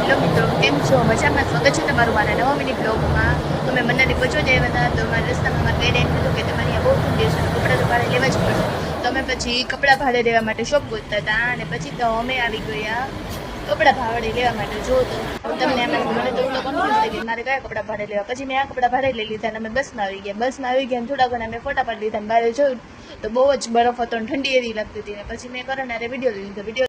Hello મિત્રો, કેમ છો? મજામાં? સ્વાગત છે તમારું મારા નવા મિની બ્લોગમાં. તમે મનાલી પહોંચો જ આવ્યા હતા તો મારા રસ્તામાં મારે ગાઈડ હતું કે તમારે અહીંયા બહુ ઠંડી છે, કપડાં તો ભાડે લેવા જ પડશે. તો અમે પછી કપડાં ભાડે લેવા માટે શોપ ગોતતા હતા અને પછી તો અમે આવી ગયા કપડાં ભાડે લેવા માટે. જો તો તમને એમાં મને તો કન્ફ્યુઝ થઈ ગઈ મારે કયા કપડાં ભાડે લેવા. પછી મેં આ કપડાં ભાડે લઈ લીધા અને અમે બસમાં આવી ગયા અને થોડા ઘણા મેં ફોટા પાડી લીધા અને બહાર જોયું તો બહુ જ બરફ હતો અને ઠંડી એવી લાગતી હતી. અને પછી મેં કરનારે વિડીયો લઈ લીધો.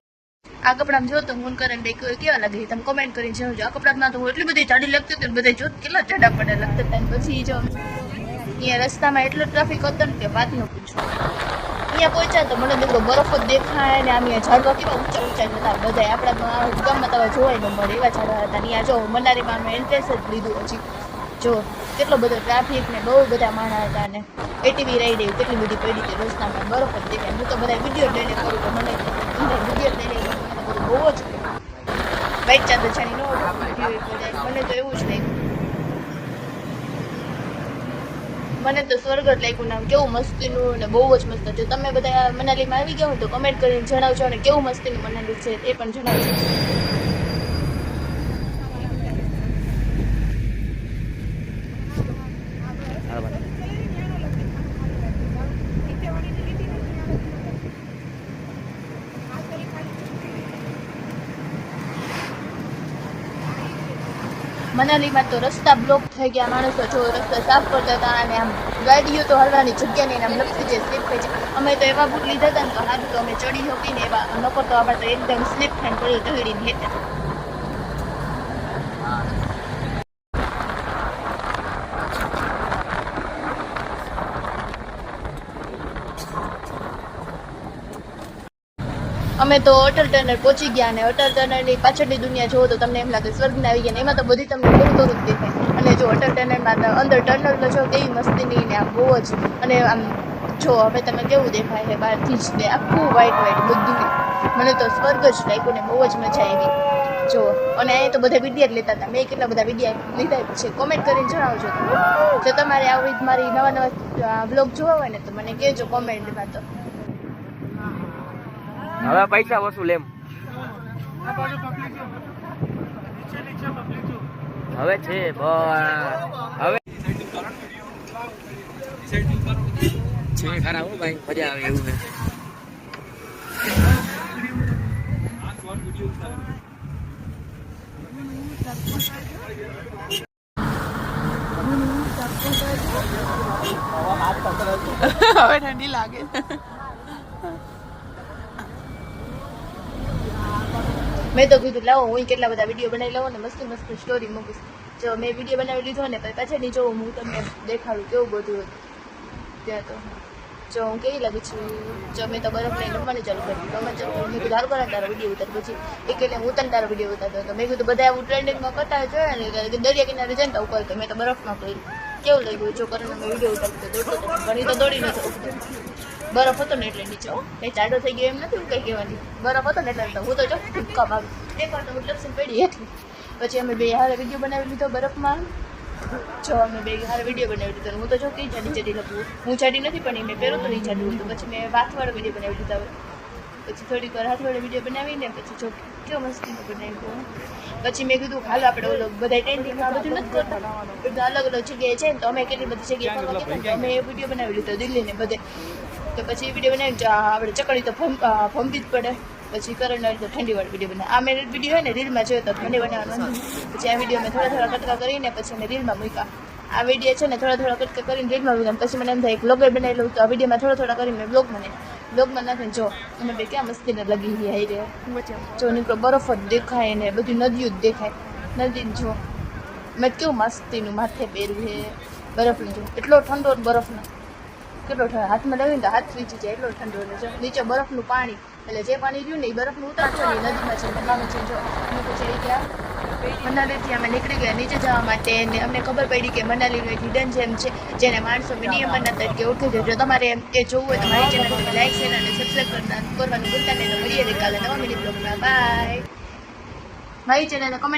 આ કપડામાં જો તો હું કરીને બે કેવા લાગે તમે કોમેન્ટ કરીને જણાવજો. આ કપડામાં તો હું એટલી બધી જાડી લાગતી હતી, બધા જો કેટલા જાડા પડે લાગતા હતા. પછી જો અહીંયા રસ્તામાં એટલો ટ્રાફિક હતો ને કે વાત ન પૂછો. અહીંયા પહોંચ્યા તો મને બધો બરફ જ દેખાય ને આમ અહીંયા ઝાડવા કેવા ઊંચા ઊંચા હતા બધા. આપણા ગામમાં તો જોવાય ન મળે એવા ઝાડવા હતા. અહીંયા જો મનાલીમાં અમે એન્ટ્રેસ જ લીધું. હજી જો કેટલો બધો ટ્રાફિક ને બહુ બધા માણસ હતા અને એટીવી રાઈડ એવી કેટલી બધી પડી હતી રસ્તામાં, બરફ જ દેખાય. હું તો બધા વિડીયો લઈને કરું તો મને વિડીયો લઈને બહુ જ બાઇક ચાદર છાની ન મને તો એવું જ લાગ્યું. મને તો સ્વર્ગ જ લાગ્યું નામ કેવું મસ્તીનું ને બહુ જ મસ્ત. જો તમે બધા મનાલીમાં આવી ગયા હોય તો કમેન્ટ કરીને જણાવજો અને કેવું મસ્તીનું મનાલી છે એ પણ જણાવજો. મનાલીમાં તો રસ્તા બ્લોક થઈ ગયા, માણસો જો રસ્તા સાફ કરતા હતા અને આમ ગાડીઓ તો હલવાની જગ્યા નહીં, આમ લપસી જાય, સ્લીપ થઈ જાય. અમે તો એવા બુટ લીધા હતા ને તો હાથ તો અમે ચડી શકીને એવા નકર તો આપણે તો એકદમ સ્લીપ થઈને પડ્યું ઢળીને લેતા. અમે તો અટલ ટનલ પહોંચી ગયા અને અટલ ટનલની પાછળની દુનિયા જોવો તો તમને એમ લાગે સ્વર્ગના આવી ગયા ને એમાં તો બધી તમને થોડું જ દેખાય. અને જો અટલ ટનલમાં અંદર ટનલ તો જો કેવી મસ્તીની ને આમ બહુ જ અને આમ જો હવે તમે કેવું દેખાય છે બહારથી જ આખું વ્હાઈટ બધું. મને તો સ્વર્ગ જ લાગ્યું ને બહુ જ મજા આવી. જો અને અહીંયા તો બધા વિડીયો જ લેતા હતા. મેં કેટલા બધા વિડીયો લીધા છે, કોમેન્ટ કરીને જણાવજો. જો તમારે આવી મારી નવા બ્લોગ જોવા હોય ને તો મને કહેજો કોમેન્ટમાં. તો હવે પૈસા વસૂલ એમ હવે છે હવે છે ખરા હો ભાઈ, મજા આવે એવું છે. હવે ઠંડી લાગે. મેં તો કીધું લાવો હું કેટલા બધા વિડીયો બનાવી લઉં ને મસ્ત મસ્ત સ્ટોરી મૂકીશ. જો મેં વિડીયો બનાવી લીધો ને પછી પાછળની જો હું તમને દેખાડું કેવું બધું હતું ત્યાં. તો જો હું કેવી લાગુ છું. જો મેં તો બરફ લઈને રમવાની ચાલુ કરી તમે ચાલુ મેં કીધું સારું કરે તારો વિડીયો ઉતાર. પછી એક એટલે હું તને તારો વિડીયો ઉતારતો હતો. મેં કીધું બધા એવું ટ્રેન્ડિંગમાં કરતા જોયા ને દરિયા કિનારે જઈને તો ઉપર તો મેં તો બરફમાં કર્યું. કેવું લાગ્યું જો કરીને મેં વિડીયો ઉતારતો દોડતો હતો ઘણી તો દોડી નથી. બરફ હતો ને એટલે નીચે કંઈ ચાડો થઈ ગયો એમ નથી કંઈ કહેવાની. બરફ હતો ને એટલે હું તો જો ભૂક્કા મારું એક વાર તો હું લપસીને પડી એટલી. પછી અમે બે હારે વિડીયો બનાવી લીધો બરફમાં. જો અમે બે હારે વિડીયો બનાવી લીધો. હું તો જો કઈ જાડી જાડી લખું હું જાડી નથી પણ મેં પહેરો તો નહીં જાડું હતું. પછી મેં હાથવાળો વિડીયો બનાવી લીધો. પછી થોડીક વાર હાથવાળો વિડીયો બનાવીને પછી જો કેવો મસ્તીનો બનાવ્યો. પછી મેં કીધું હાલો આપણે ઓલો બધા ટ્રેન્ડિંગમાં બધું નથી કરતા, બધા અલગ અલગ જગ્યાએ છે ને તો અમે કેટલી બધી જગ્યાએ ફરવા ગયા તો અમે એ વિડીયો બનાવી લીધો દિલ્હીને બધે. તો પછી વિડીયો બનાવી આપણે ચકડી તો ફમતી જ પડે. પછી કરણવાળી તો ઠંડીવાળી વિડીયો બનાવે. આ મેં વિડીયો હોય ને રીલમાં જોયો તો ઠંડી બનાવવાનું. પછી આ વિડીયો મેં થોડા કટકા કરીને પછી મેં રીલમાં મૂક્યા. આ વિડીયો છે ને થોડા કટકા કરીને રીલમાં મૂક્યા. પછી મને એમ થાય એક બ્લોગર બનાવી લઉં તો આ વિડીયોમાં થોડા કરીને મેં બ્લોગમાં નાખીને જો અમે બે ક્યાં મસ્તીને લગી ગયા હાઈ રે. જો નીકળો બરફ જ દેખાય ને બધી નદીઓ જ દેખાય. નદીને જો મેં કેવું મસ્તીનું માથે પહેર્યું છે બરફનું. જો એટલો ઠંડો બરફનો કેટલો ઠંડો હાથમાં લઈને તો હાથ વીચી જાય એટલો ઠંડો. ને જો નીચે બરફનું પાણી એટલે જે પાણી રહ્યું ને એ બરફનું ઉતારતું ને નદીમાં છે બનાવે છે. જો અમે પછી એ ગયા મનાલીથી અમે નીકળી ગયા નીચે જવા માટે ને અમને ખબર પડી કે મનાલીનું એક હિડન જેમ છે જેને માણસો મિનિયમના તરીકે ઓળખે છે. જો તમારે એ જોવું હોય તો મારી ચેનલ તમે લાઈક શેર અને સબસ્ક્રાઈબ કરવાનું ભૂલતા નહીં. તો મળીએ કાલે નવા મિની બ્લોગમાં. બાય. મારી ચેનલને કમેન્ટ